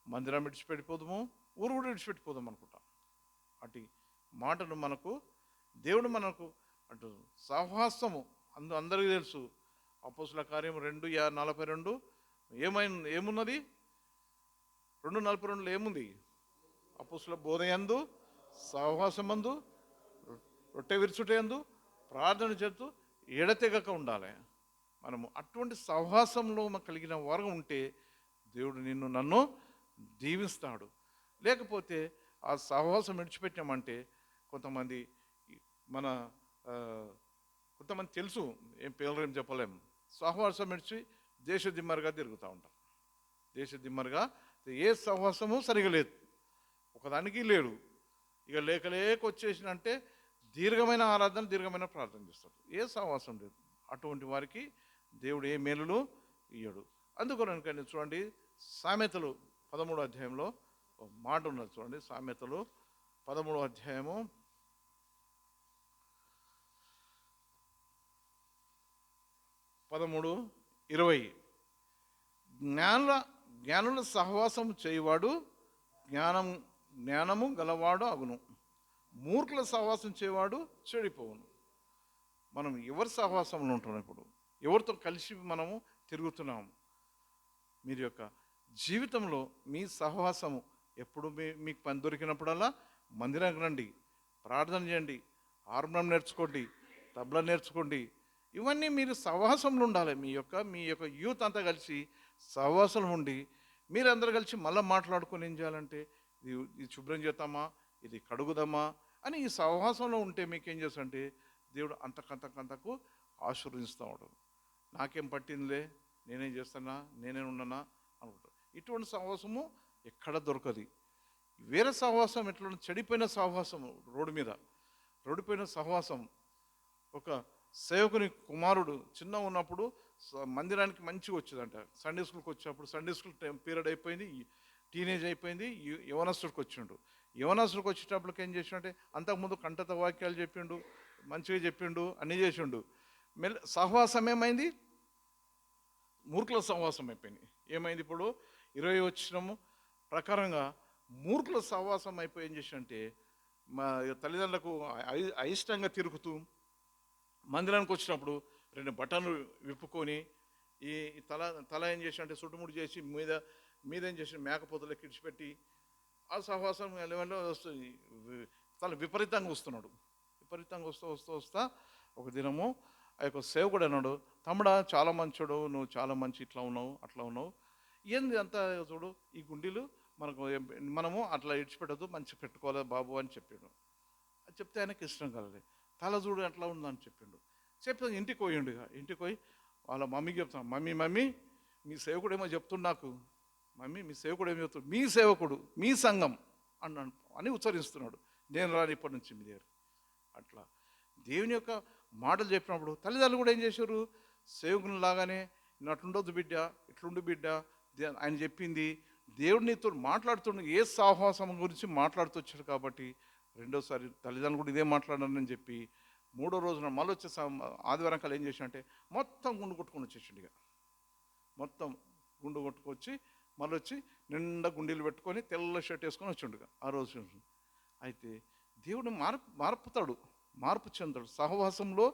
మందిరం విడిచిపెట్టిపోదాము, ఊరు కూడా విడిచిపెట్టిపోదాం అనుకుంటాం. అటు మాటను దేవుడు మనకు అటు సహవాసము అందరికీ తెలుసు. అపోస్తుల కార్యం 2:42 ఏమున్నది? 2:42 ఏముంది? అపోస్తుల బోధయందు, సహవాసమందు, రొట్టె విరుచుటయందు, ప్రార్థన చేస్తూ ఎడతెగక ఉండాలి. మనము అటువంటి సహవాసంలో కలిగిన వారు ఉంటే దేవుడు నన్ను దీవిస్తాడు. లేకపోతే ఆ సహవాసం విడిచిపెట్టామంటే కొంతమంది తెలుసు, ఏం పేర్లు చెప్పలేము, సహవాసం విడిచి దేశదిమ్మరుగా తిరుగుతూ ఉంటాం. దేశదిమ్మరుగా ఏ సహవాసము సరిగా లేదు, ఒకదానికి లేడు. ఇక లేక వచ్చేసినంటే దీర్ఘమైన ఆరాధన, దీర్ఘమైన ప్రార్థన చేస్తాడు. ఏ సహవాసం లేదు. అటువంటి వారికి దేవుడు ఏ మేలులు ఇయ్యడు. అందుకని చూడండి, సామెతలు 13వ అధ్యాయంలో మాట ఉన్నది చూడండి. సామెతలు 13వ అధ్యాయము 13:20. జ్ఞానుల సహవాసం చేయవాడు జ్ఞానము గలవాడు అగును, మూర్ఖుల సహవాసం చేయవాడు చెడిపోవును. మనం ఎవరి సహవాసంలో ఉంటున్నాం, ఇప్పుడు ఎవరితో కలిసి మనము తిరుగుతున్నాము. మీరు యొక్క జీవితంలో మీ సహవాసము ఎప్పుడు మీకు పని దొరికినప్పుడల్లా మందిరానికి రండి, ప్రార్థన చేయండి, హార్మోనియం నేర్చుకోండి, తబలా నేర్చుకోండి. ఇవన్నీ మీరు సహవాసంలో ఉండాలి. మీ యొక్క యూత్ అంతా కలిసి సహవాసంలో ఉండి మీరందరూ కలిసి మళ్ళీ మాట్లాడుకొని ఏం చేయాలంటే ఇది శుభ్రం చేద్దామా, ఇది కడుగుదామా అని ఈ సహవాసంలో ఉంటే మీకేం చేస్తాడంటే దేవుడు అంతకంతకు ఆశీర్వదిస్తాడు. నాకేం పట్టిందిలే, నేనేం చేస్తానా, నేనే ఉన్నానా అనుకుంటా. ఇటువంటి సహవాసము ఎక్కడ దొరకదు. వేరే సహవాసం ఎట్లా, చెడిపోయిన సహవాసం, రోడ్డుపోయిన సహవాసం. ఒక సేవకుని కుమారుడు చిన్న ఉన్నప్పుడు మందిరానికి మంచిగా వచ్చేదంట. సండే స్కూల్కి వచ్చినప్పుడు సండే స్కూల్ టైం పీరియడ్ అయిపోయింది, టీనేజ్ అయిపోయింది, యవనస్తుడికి వచ్చిండు. యవనస్తుడికి వచ్చేటప్పటికి ఏం చేసిండే, అంతకుముందు కంటత వాక్యాలు చెప్పిండు, మంచిగా చెప్పిండు, అన్నీ చేసిండు. సహవాసం ఏమైంది? మూర్ఖుల సహవాసం అయిపోయింది. ఏమైంది ఇప్పుడు 20 వచ్చినము ప్రకారంగా మూర్ఖుల సహవాసం అయిపోయి ఏం చేసిందంటే, మా తల్లిదండ్రులకు అయిష్టంగా తిరుగుతూ మందిరానికి వచ్చినప్పుడు 2 బటన్లు విప్పుకొని ఈ తల తల ఏం చేసినంటే చుట్టుముడు చేసి మీద ఏం చేసి మేకపోతలకు ఇడిచిపెట్టి ఆ సహవాసం లెవెల్లో వస్తుంది. తల విపరీతంగా వస్తున్నాడు. విపరీతంగా వస్తా ఒక దినము ఆ యొక్క సేవకుడు అన్నాడు, తమ్ముడా చాలా మంచోడు, నువ్వు చాలా మంచి ఇట్లా ఉన్నావు అట్లా ఉన్నావు, ఏంది అంతా చూడు ఈ గుండీలు మనము అట్లా ఇడిచిపెట్టద్దు, మంచి పెట్టుకోవాలి బాబు అని చెప్పాడు. అది చెప్తే ఆయనకి ఇష్టం కలదు. తల చూడు అట్లా ఉందని చెప్పిండు. చెప్తే ఇంటికి పోయిండు. ఇంటికి పోయి వాళ్ళ మమ్మీకి చెప్తాను, మమ్మీ మీ సేవకుడు ఏమో చెప్తుండు నాకు, మమ్మీ మీ సేవకుడు ఏమో చెప్తాడు, మీ సేవకుడు మీ సంఘం అన్నాను అని ఉచ్చరిస్తున్నాడు, నేను రాని ఇప్పటి నుంచి మీ దగ్గర. అట్లా దేవుని యొక్క మాటలు చెప్పినప్పుడు తల్లిదండ్రులు కూడా ఏం చేశారు, సేవకుని లాగానే అట్లుండొద్దు బిడ్డ, ఇట్లుండు బిడ్డ, ఆయన చెప్పింది దేవుడు నీతో మాట్లాడుతుండు, ఏ సాహసం గురించి మాట్లాడుతూ వచ్చాడు. కాబట్టి రెండోసారి తల్లిదండ్రులు కూడా ఇదే మాట్లాడానని చెప్పి 3వ రోజున మళ్ళీ వచ్చే ఆదివారం కాలం ఏం చేసినంటే మొత్తం గుండు కొట్టుకొని వచ్చేసిండు. ఇక మొత్తం గుండు కొట్టుకొచ్చి మళ్ళీ వచ్చి నిండా గుండీలు పెట్టుకొని తెల్ల షర్ట్ వేసుకొని వచ్చిండు ఆ రోజు. అయితే దేవుడు మార్పుతాడు, మార్పు చెందాడు. సహవాసంలో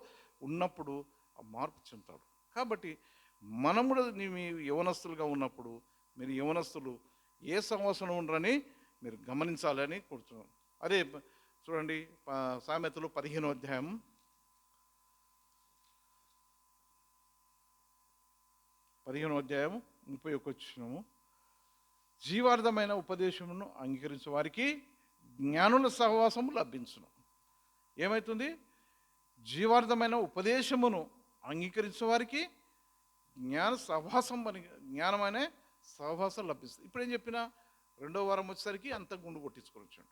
ఉన్నప్పుడు ఆ మార్పు చెందుతాడు. కాబట్టి మనం కూడా మీ యవనస్తులుగా ఉన్నప్పుడు మీరు యవనస్తులు ఏ సహవాసంలో ఉండరని మీరు గమనించాలని కోరుతున్నాం. అదే చూడండి, సామెతలు 15వ అధ్యాయం 31 వచ్చినాము. జీవార్థమైన ఉపదేశమును అంగీకరించే వారికి జ్ఞానుల సహవాసము లభించును. ఏమవుతుంది? జీవార్థమైన ఉపదేశమును అంగీకరించే వారికి జ్ఞానమైన సహవాసం లభిస్తుంది. ఇప్పుడు ఏం చెప్పినా 2వ వారం వచ్చేసరికి అంత గుండు కొట్టించుకొని వచ్చాడు.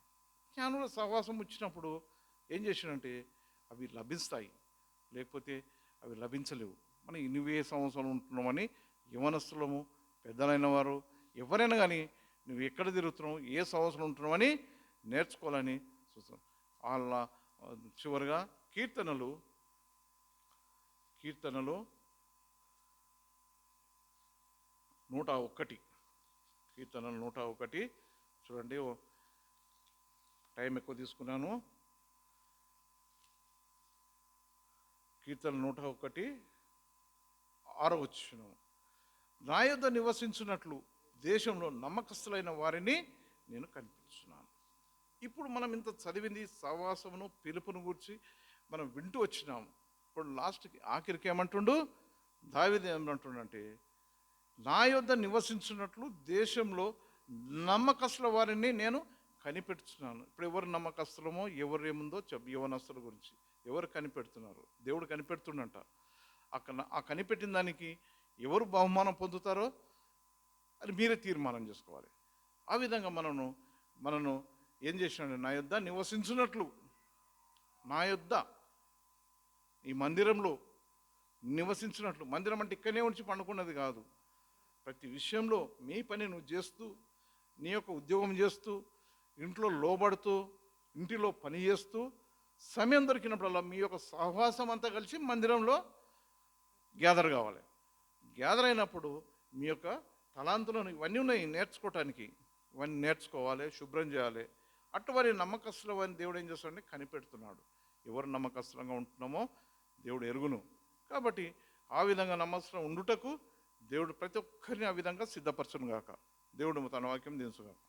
జ్ఞానుల సహవాసం వచ్చినప్పుడు ఏం చేసినంటే అవి లభిస్తాయి, లేకపోతే అవి లభించలేవు. మనం 8 సంవత్సరాలు ఉంటున్నామని యవనస్తులము, పెద్దలైన వారు ఎవరైనా కానీ నువ్వు ఎక్కడ తిరుగుతున్నావు, ఏ సంవత్సరం ఉంటున్నామని నేర్చుకోవాలని చూస్తాం. వాళ్ళ చివరిగా కీర్తనలు 101, కీర్తనలు 101 చూడండి. టైం ఎక్కువ తీసుకున్నాను. కీర్తన 101 6వ వచనం, నా యొద్ద నివసించున్నట్లు దేశంలో నమ్మకస్తులైన వారిని నేను కనిపించున్నాను. ఇప్పుడు మనం ఇంత చదివింది సహవాసమును పిలుపును గురించి మనం వింటూ వచ్చినాము. ఇప్పుడు ఆఖరికి ఏమంటుండు దావీదు, ఏమంటుండంటే నా యొద్ద నివసించున్నట్లు దేశంలో నమ్మకస్తుల వారిని నేను కనిపెడుతున్నాను. ఇప్పుడు ఎవరు నమ్మకస్తులమో ఎవరు ఏముందో యవనస్తుల గురించి ఎవరు కనిపెడుతున్నారు, దేవుడు కనిపెడుతుండంట. ఆ కనిపెట్టిన దానికి ఎవరు బహుమానం పొందుతారో అది మీరే తీర్మానం చేసుకోవాలి. ఆ విధంగా మనను ఏం చేసినాడు, నా యొద్ద నివసించున్నట్లు, నా యొద్ద ఈ మందిరంలో నివసించినట్లు. మందిరం అంటే ఇక్కడనే ఉంచి పండుకున్నది కాదు. ప్రతి విషయంలో మీ పని నువ్వు చేస్తూ, నీ యొక్క ఉద్యోగం చేస్తూ, ఇంట్లో లోబడుతూ, ఇంటిలో పని చేస్తూ, సమయం దొరికినప్పుడల్లా మీ యొక్క సహవాసం అంతా కలిసి మందిరంలో గ్యాదర్ కావాలి. గ్యాదర్ అయినప్పుడు మీ యొక్క తలాంతులను ఇవన్నీ ఉన్నాయి నేర్చుకోవటానికి, ఇవన్నీ నేర్చుకోవాలి, శుభ్రం చేయాలి. అటువంటి నమ్మకస్తులు అని దేవుడు ఏం చేస్తాడంటే కనిపెడుతున్నాడు. ఎవరు నమ్మకస్తులంగా ఉంటున్నామో దేవుడు ఎరుగును. కాబట్టి ఆ విధంగా నమ్మకస్తులు ఉండుటకు దేవుడు ప్రతి ఒక్కరిని ఆ విధంగా సిద్ధపరచును గాక. దేవుడు తన వాక్యం దించుగాక.